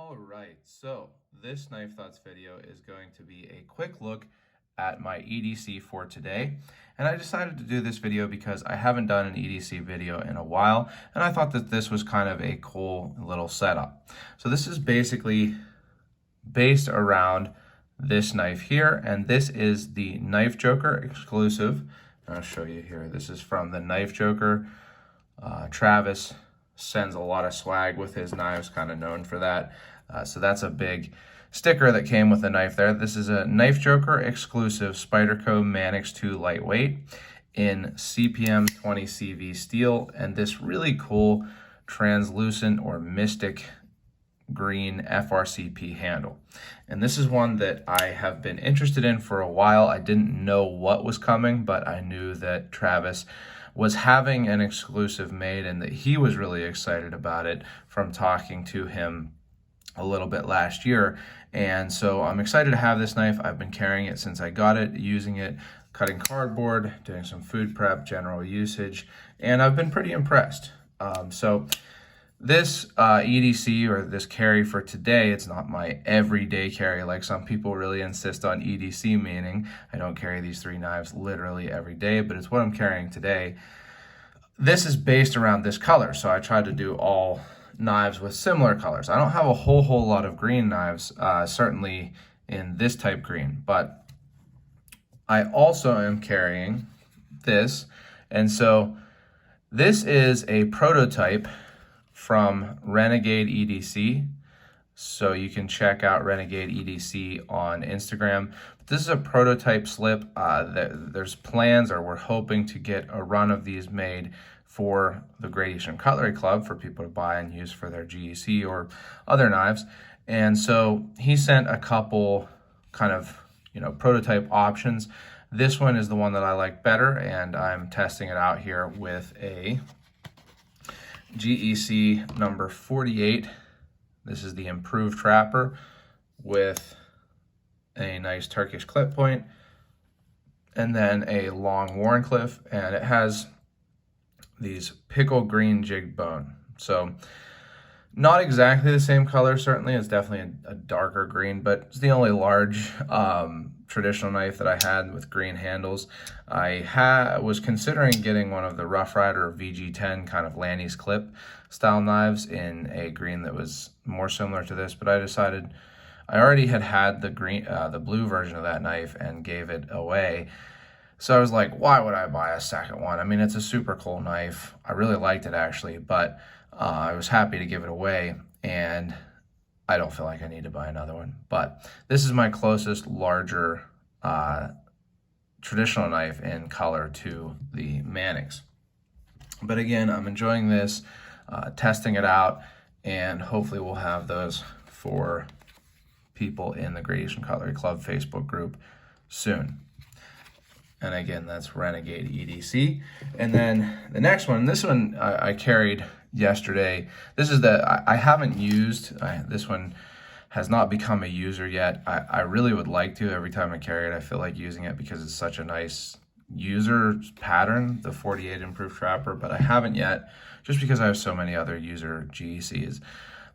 Alright, so this Knife Thoughts video is going to be a quick look at my EDC for today. And I decided to do this video because I haven't done an EDC video in a while, and I thought that this was kind of a cool little setup. So this is basically based around this knife here, and this is the Knife Joker exclusive. I'll show you here. This is from the Knife Joker. Travis sends a lot of swag with his knives, kind of known for that. So that's a big sticker that came with the knife there. This is a Knife Joker exclusive Spyderco Manix 2 lightweight in CPM 20 CV steel, and this really cool translucent or mystic green FRCP handle. And this is one that I have been interested in for a while. I didn't know what was coming, but I knew that Travis was having an exclusive made and that he was really excited about it from talking to him a little bit last year. And so I'm excited to have this knife. I've been carrying it since I got it, using it, cutting cardboard, doing some food prep, general usage, and I've been pretty impressed. So this EDC, or this carry for today, it's not my everyday carry like some people really insist on EDC meaning. I don't carry these three knives literally every day, but it's what I'm carrying today. This is based around this color, so I tried to do all knives with similar colors. I don't have a whole lot of green knives, certainly in this type green, but I also am carrying this, and so this is a prototype from Renegade EDC. So you can check out Renegade EDC on Instagram. This is a prototype slip. There's plans, or we're hoping to get a run of these made for the Gradation Cutlery Club for people to buy and use for their GEC or other knives. And so he sent a couple kind of, prototype options. This one is the one that I like better, and I'm testing it out here with a GEC number 48. This is the improved trapper with a nice Turkish clip point and then a long Wharncliffe, and it has these pickle green jig bone. So not exactly the same color, certainly. It's definitely a darker green, but it's the only large traditional knife that I had with green handles. I was considering getting one of the Rough Rider VG10 kind of Lanny's clip style knives in a green that was more similar to this, but I decided I already had the green, the blue version of that knife and gave it away. So I was like, why would I buy a second one? I mean, it's a super cool knife. I really liked it actually, but I was happy to give it away, and I don't feel like I need to buy another one. But this is my closest larger traditional knife in color to the Manix. But again, I'm enjoying this, testing it out, and hopefully we'll have those for people in the Gradation Cutlery Club Facebook group soon. And again, that's Renegade EDC. And then the next one, this one I carried yesterday. This is I haven't used. This one has not become a user yet. I really would like to. Every time I carry it, I feel like using it because it's such a nice user pattern, the 48 improved trapper, but I haven't yet just because I have so many other user GECs.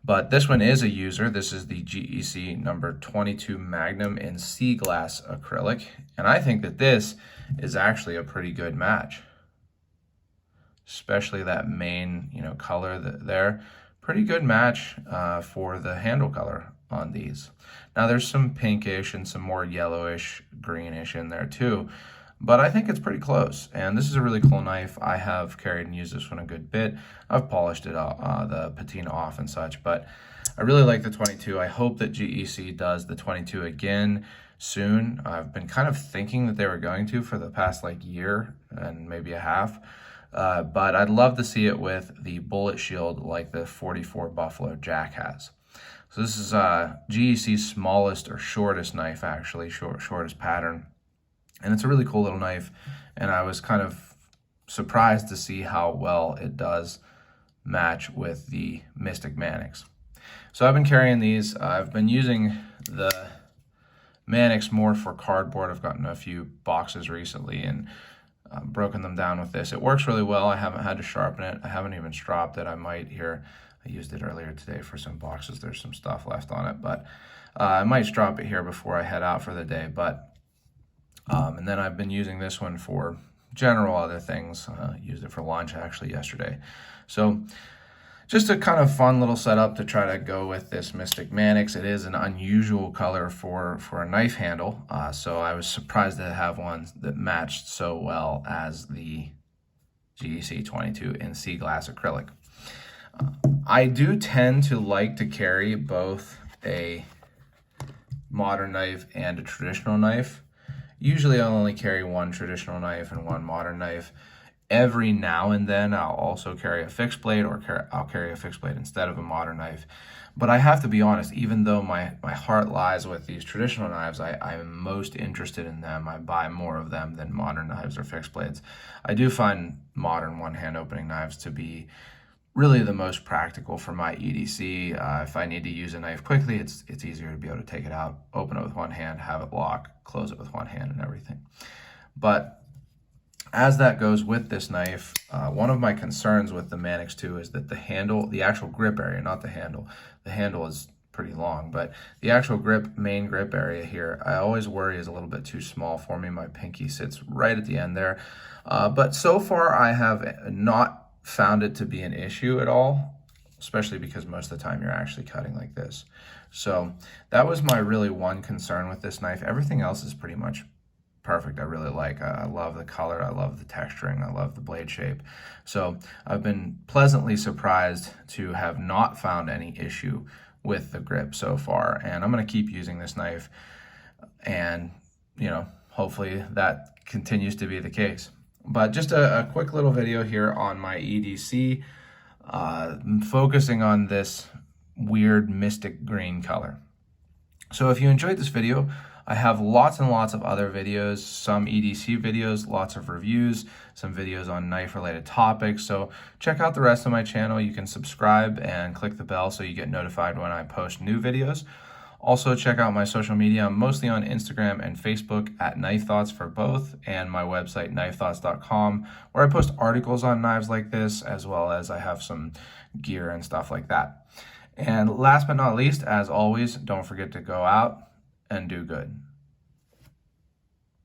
But this one is a user. This is the GEC number 22 Magnum in sea glass acrylic. And I think that this is actually a pretty good match, especially that main, color there. Pretty good match for the handle color on these. Now there's some pinkish and some more yellowish, greenish in there too, but I think it's pretty close. And this is a really cool knife. I have carried and used this one a good bit. I've polished it, the patina off and such, but I really like the 22. I hope that GEC does the 22 again soon. I've been kind of thinking that they were going to for the past year and maybe a half. But I'd love to see it with the bullet shield like the 44 Buffalo Jack has. So this is GEC's smallest or shortest knife, actually, shortest pattern. And it's a really cool little knife, and I was kind of surprised to see how well it does match with the Mystic Manix. So I've been carrying these. I've been using the Manix more for cardboard. I've gotten a few boxes recently and broken them down with this. It works really well. I haven't had to sharpen it. I haven't even stropped it. I might here. I used it earlier today for some boxes. There's some stuff left on it, but I might drop it here before I head out for the day. But and then I've been using this one for general other things. Used it for lunch actually yesterday. So just a kind of fun little setup to try to go with this Mystic Manix. It is an unusual color for a knife handle, so I was surprised to have one that matched so well as the GC22 in sea glass acrylic. I do tend to like to carry both a modern knife and a traditional knife. Usually I'll only carry one traditional knife and one modern knife. Every now and then I'll also carry a fixed blade, or I'll carry a fixed blade instead of a modern knife. But I have to be honest, even though my heart lies with these traditional knives, I'm most interested in them. I buy more of them than modern knives or fixed blades. I do find modern one-hand opening knives to be really the most practical for my EDC. If I need to use a knife quickly, it's easier to be able to take it out, open it with one hand, have it lock, close it with one hand and everything. But as that goes with this knife, one of my concerns with the Manix 2 is that the handle, the actual grip area, not the handle is pretty long, but the actual main grip area here, I always worry is a little bit too small for me. My pinky sits right at the end there. But so far I have not found it to be an issue at all, especially because most of the time you're actually cutting like this. So that was my really one concern with this knife. Everything else is pretty much perfect. I really like. I love the color. I love the texturing. I love the blade shape. So I've been pleasantly surprised to have not found any issue with the grip so far. And I'm going to keep using this knife, and hopefully that continues to be the case. But just a quick little video here on my EDC, focusing on this weird mystic green color. So if you enjoyed this video, I have lots and lots of other videos, some EDC videos, lots of reviews, some videos on knife related topics. So check out the rest of my channel. You can subscribe and click the bell so you get notified when I post new videos. Also check out my social media. I'm mostly on Instagram and Facebook at Knife Thoughts for both, and my website knifethoughts.com, where I post articles on knives like this, as well as I have some gear and stuff like that. And last but not least, as always, don't forget to go out and do good.